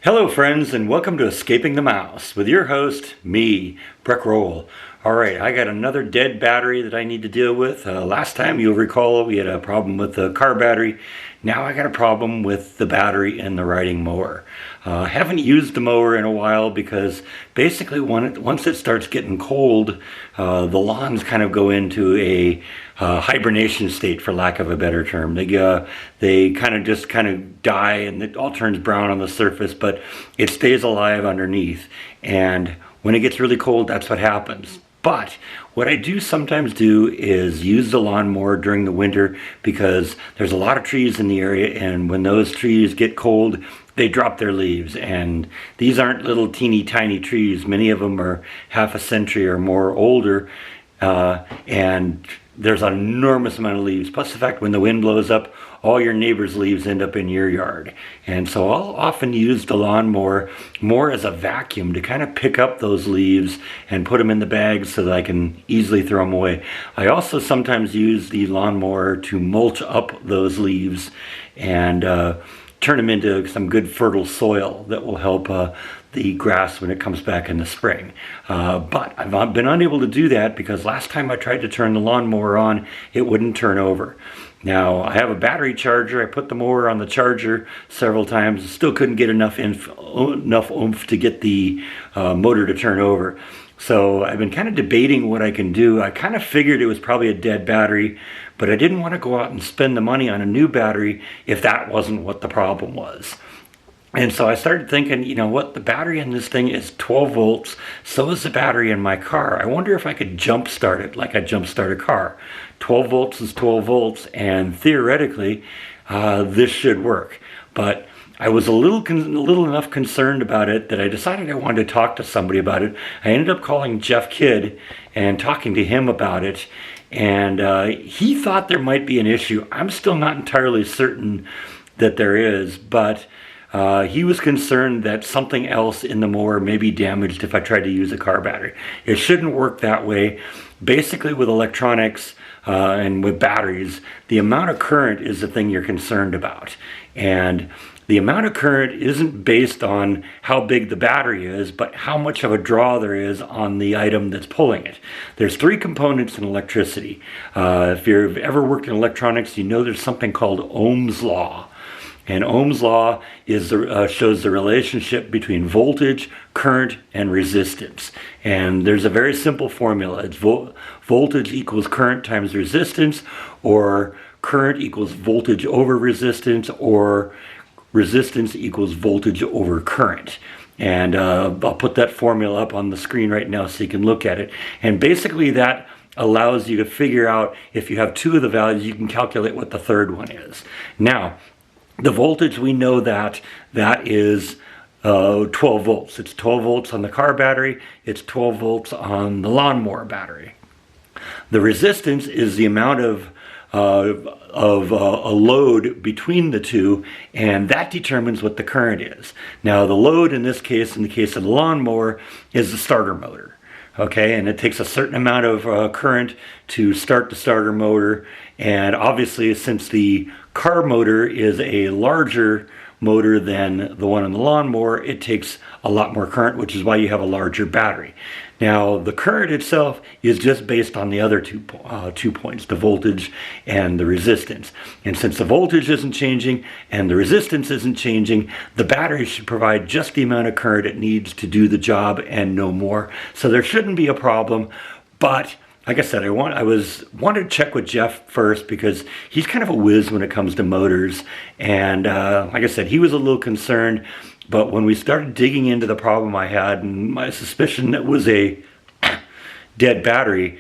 Hello friends, and welcome to Escaping the Mouse with your host, me, Breck Roll. Alright, I got another dead battery that I need to deal with. Last time, you'll recall, we had a problem with the car battery. Now I got a problem with the battery in the riding mower. Haven't used the mower in a while because basically once it starts getting cold, the lawns kind of go into a hibernation state, for lack of a better term. They kind of die and it all turns brown on the surface, but it stays alive underneath. And when it gets really cold, that's what happens. But what I do sometimes do is use the lawnmower during the winter because there's a lot of trees in the area, and when those trees get cold, they drop their leaves. And these aren't little teeny tiny trees. Many of them are half a century or more older, and there's an enormous amount of leaves. Plus the fact when the wind blows up, all your neighbors' leaves end up in your yard. And so I'll often use the lawnmower more as a vacuum to kind of pick up those leaves and put them in the bags so that I can easily throw them away. I also sometimes use the lawnmower to mulch up those leaves and turn them into some good fertile soil that will help the grass when it comes back in the spring. But I've been unable to do that because last time I tried to turn the lawnmower on, it wouldn't turn over. Now, I have a battery charger. I put the mower on the charger several times. Still couldn't get enough oomph to get the motor to turn over. So I've been kind of debating what I can do. I kind of figured it was probably a dead battery, but I didn't want to go out and spend the money on a new battery if that wasn't what the problem was. And so I started thinking, you know what, the battery in this thing is 12 volts, so is the battery in my car. I wonder if I could jump start it like I jump start a car. 12 volts is 12 volts, and theoretically, this should work. But I was a little enough concerned about it that I decided I wanted to talk to somebody about it. I ended up calling Jeff Kidd and talking to him about it, and he thought there might be an issue. I'm still not entirely certain that there is, but he was concerned that something else in the mower may be damaged if I tried to use a car battery. It shouldn't work that way. Basically, with electronics and with batteries, the amount of current is the thing you're concerned about. And the amount of current isn't based on how big the battery is, but how much of a draw there is on the item that's pulling it. There's three components in electricity. If you've ever worked in electronics, you know there's something called Ohm's law. And Ohm's law is shows the relationship between voltage, current, and resistance. And there's a very simple formula. It's voltage equals current times resistance, or current equals voltage over resistance, or resistance equals voltage over current. And I'll put that formula up on the screen right now so you can look at it. And basically that allows you to figure out, if you have two of the values, you can calculate what the third one is. Now, the voltage, we know that is 12 volts. It's 12 volts on the car battery. It's 12 volts on the lawnmower battery. The resistance is the amount of a load between the two, and that determines what the current is. Now, the load in this case, in the case of the lawnmower, is the starter motor. Okay, and it takes a certain amount of current to start the starter motor. And obviously, since the car motor is a larger motor than the one on the lawnmower, it takes a lot more current, which is why you have a larger battery. Now, the current itself is just based on the other 2 points, the voltage and the resistance. And since the voltage isn't changing and the resistance isn't changing, the battery should provide just the amount of current it needs to do the job and no more. So there shouldn't be a problem. But like I said, I wanted to check with Jeff first because he's kind of a whiz when it comes to motors. And like I said, he was a little concerned. But when we started digging into the problem I had and my suspicion that was a dead battery,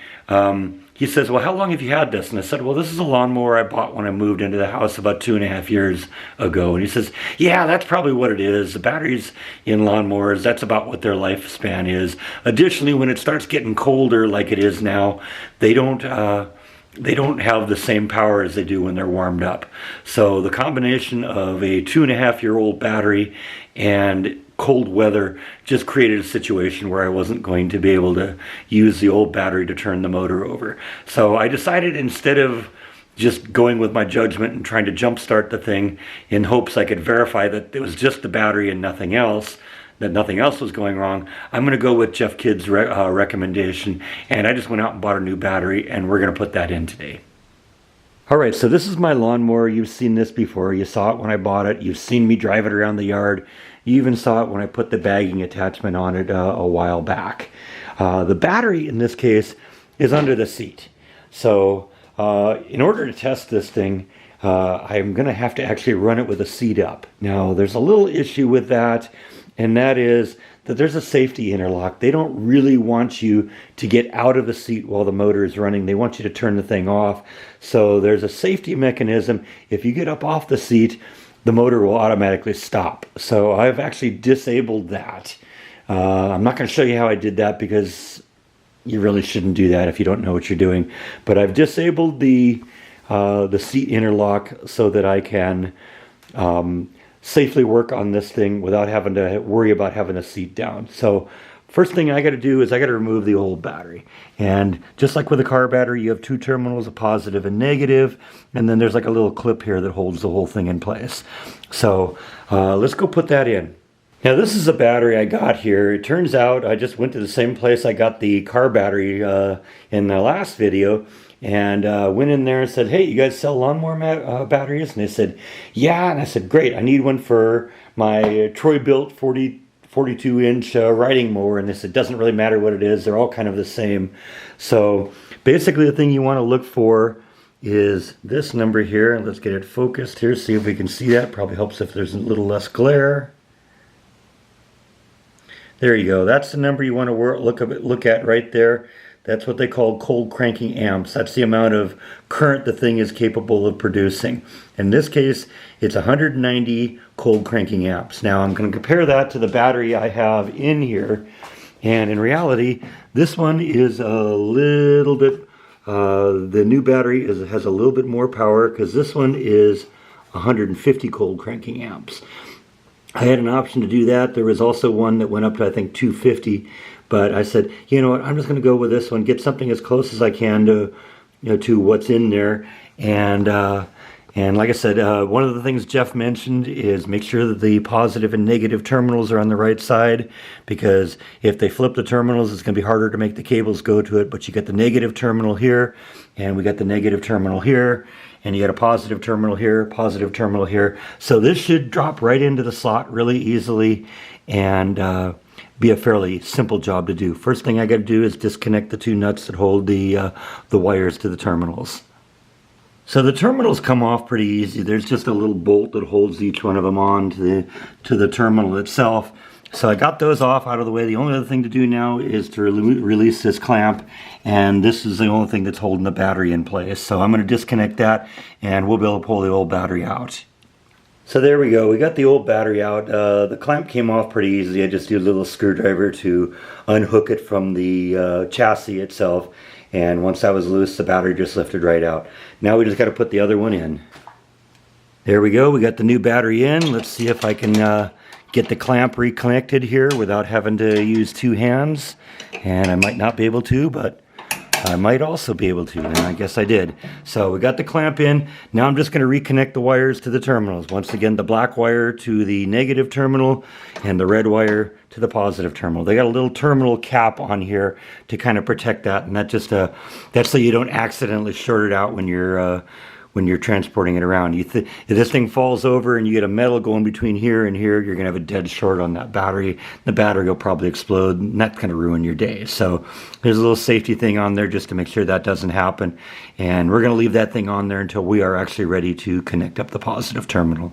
he says, well, how long have you had this? And I said, well, this is a lawnmower I bought when I moved into the house about 2.5 years ago. And he says, yeah, that's probably what it is. The batteries in lawnmowers, that's about what their lifespan is. Additionally, when it starts getting colder like it is now, they don't have the same power as they do when they're warmed up. So the combination of a 2.5-year-old battery and cold weather just created a situation where I wasn't going to be able to use the old battery to turn the motor over. So I decided, instead of just going with my judgment and trying to jumpstart the thing in hopes I could verify that it was just the battery and nothing else, that nothing else was going wrong. I'm going to go with Jeff Kidd's recommendation, and I just went out and bought a new battery, and we're going to put that in today. All right, so this is my lawnmower. You've seen this before. You saw it when I bought it. You've seen me drive it around the yard. You even saw it when I put the bagging attachment on it a while back. The battery in this case is under the seat. So in order to test this thing, I'm going to have to actually run it with the seat up. Now, there's a little issue with that, and that is that there's a safety interlock. They don't really want you to get out of the seat while the motor is running. They want you to turn the thing off. So there's a safety mechanism. If you get up off the seat, the motor will automatically stop. So I've actually disabled that. I'm not going to show you how I did that because you really shouldn't do that if you don't know what you're doing. But I've disabled the seat interlock so that I can safely work on this thing without having to worry about having the seat down. So first thing I got to do is I got to remove the old battery. And just like with a car battery, you have two terminals, a positive and negative, and then there's like a little clip here that holds the whole thing in place. So let's go put that in. Now this is a battery I got here. It turns out I just went to the same place I got the car battery in the last video, and went in there and said, hey, you guys sell lawnmower batteries? And they said, yeah. And I said, great, I need one for my Troy-built 42-inch riding mower. And they said, doesn't really matter what it is. They're all kind of the same. So basically the thing you want to look for is this number here. Let's get it focused here, see if we can see that. Probably helps if there's a little less glare. There you go. That's the number you want to look at right there. That's what they call cold cranking amps. That's the amount of current the thing is capable of producing. In this case, it's 190 cold cranking amps. Now I'm going to compare that to the battery I have in here. And in reality, this one is a little bit, the new battery has a little bit more power because this one is 150 cold cranking amps. I had an option to do that. There was also one that went up to, I think, 250. But I said, you know what, I'm just going to go with this one, get something as close as I can to, to what's in there. And like I said, one of the things Jeff mentioned is make sure that the positive and negative terminals are on the right side, because if they flip the terminals, it's going to be harder to make the cables go to it. But you get the negative terminal here, and we got the negative terminal here, and you got a positive terminal here, positive terminal here. So this should drop right into the slot really easily, and be a fairly simple job to do. First thing I got to do is disconnect the two nuts that hold the wires to the terminals. So the terminals come off pretty easy. There's just a little bolt that holds each one of them on to the terminal itself. So I got those off out of the way. The only other thing to do now is to release this clamp, and this is the only thing that's holding the battery in place. So I'm going to disconnect that, and we'll be able to pull the old battery out. So there we go. We got the old battery out. The clamp came off pretty easily. I just used a little screwdriver to unhook it from the chassis itself. And once that was loose, the battery just lifted right out. Now we just got to put the other one in. There we go. We got the new battery in. Let's see if I can get the clamp reconnected here without having to use two hands. And I might not be able to, but I might also be able to, and I guess I did. So we got the clamp in. Now I'm just going to reconnect the wires to the terminals. Once again, the black wire to the negative terminal and the red wire to the positive terminal. They got a little terminal cap on here to kind of protect that, and that's so you don't accidentally short it out when you're transporting it around. If this thing falls over and you get a metal going between here and here, you're going to have a dead short on that battery. The battery will probably explode, and that's going to ruin your day. So there's a little safety thing on there just to make sure that doesn't happen. And we're going to leave that thing on there until we are actually ready to connect up the positive terminal.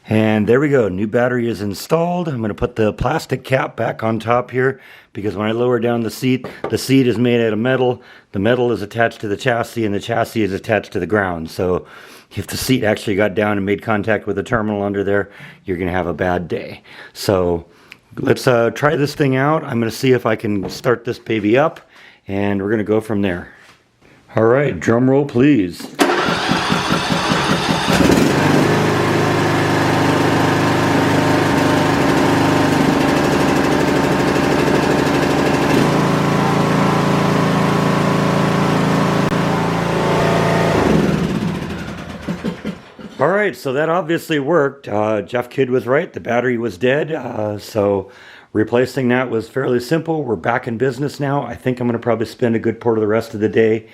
And there we go. New battery is installed. I'm going to put the plastic cap back on top here, because when I lower down the seat is made out of metal. The metal is attached to the chassis, and the chassis is attached to the ground. So if the seat actually got down and made contact with the terminal under there, you're going to have a bad day. So let's try this thing out. I'm going to see if I can start this baby up, and we're going to go from there. All right, drum roll, please. All right, so that obviously worked. Jeff Kidd was right. The battery was dead. So replacing that was fairly simple. We're back in business now. I think I'm going to probably spend a good part of the rest of the day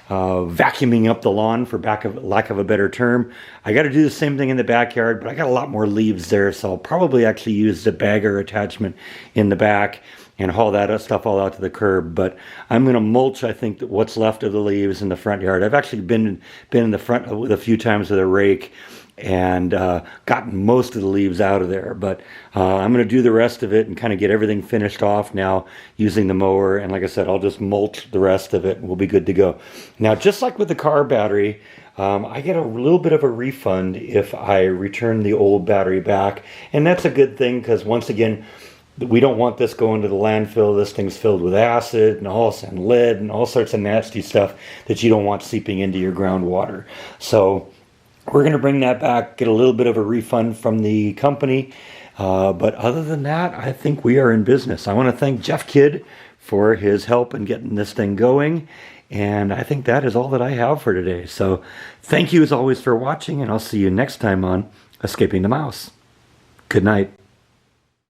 vacuuming up the lawn, for lack of a better term. I got to do the same thing in the backyard, but I got a lot more leaves there, so I'll probably actually use the bagger attachment in the back and haul that stuff all out to the curb. But I'm going to mulch, I think, what's left of the leaves in the front yard. I've actually been in the front with a few times with a rake and gotten most of the leaves out of there. But I'm going to do the rest of it and kind of get everything finished off now using the mower. And like I said, I'll just mulch the rest of it and we'll be good to go. Now, just like with the car battery, I get a little bit of a refund if I return the old battery back. And that's a good thing, because once again, we don't want this going to the landfill. This thing's filled with acid and lead and all sorts of nasty stuff that you don't want seeping into your groundwater. So we're going to bring that back, get a little bit of a refund from the company. But other than that, I think we are in business. I want to thank Jeff Kidd for his help in getting this thing going. And I think that is all that I have for today. So thank you as always for watching, and I'll see you next time on Escaping the Mouse. Good night.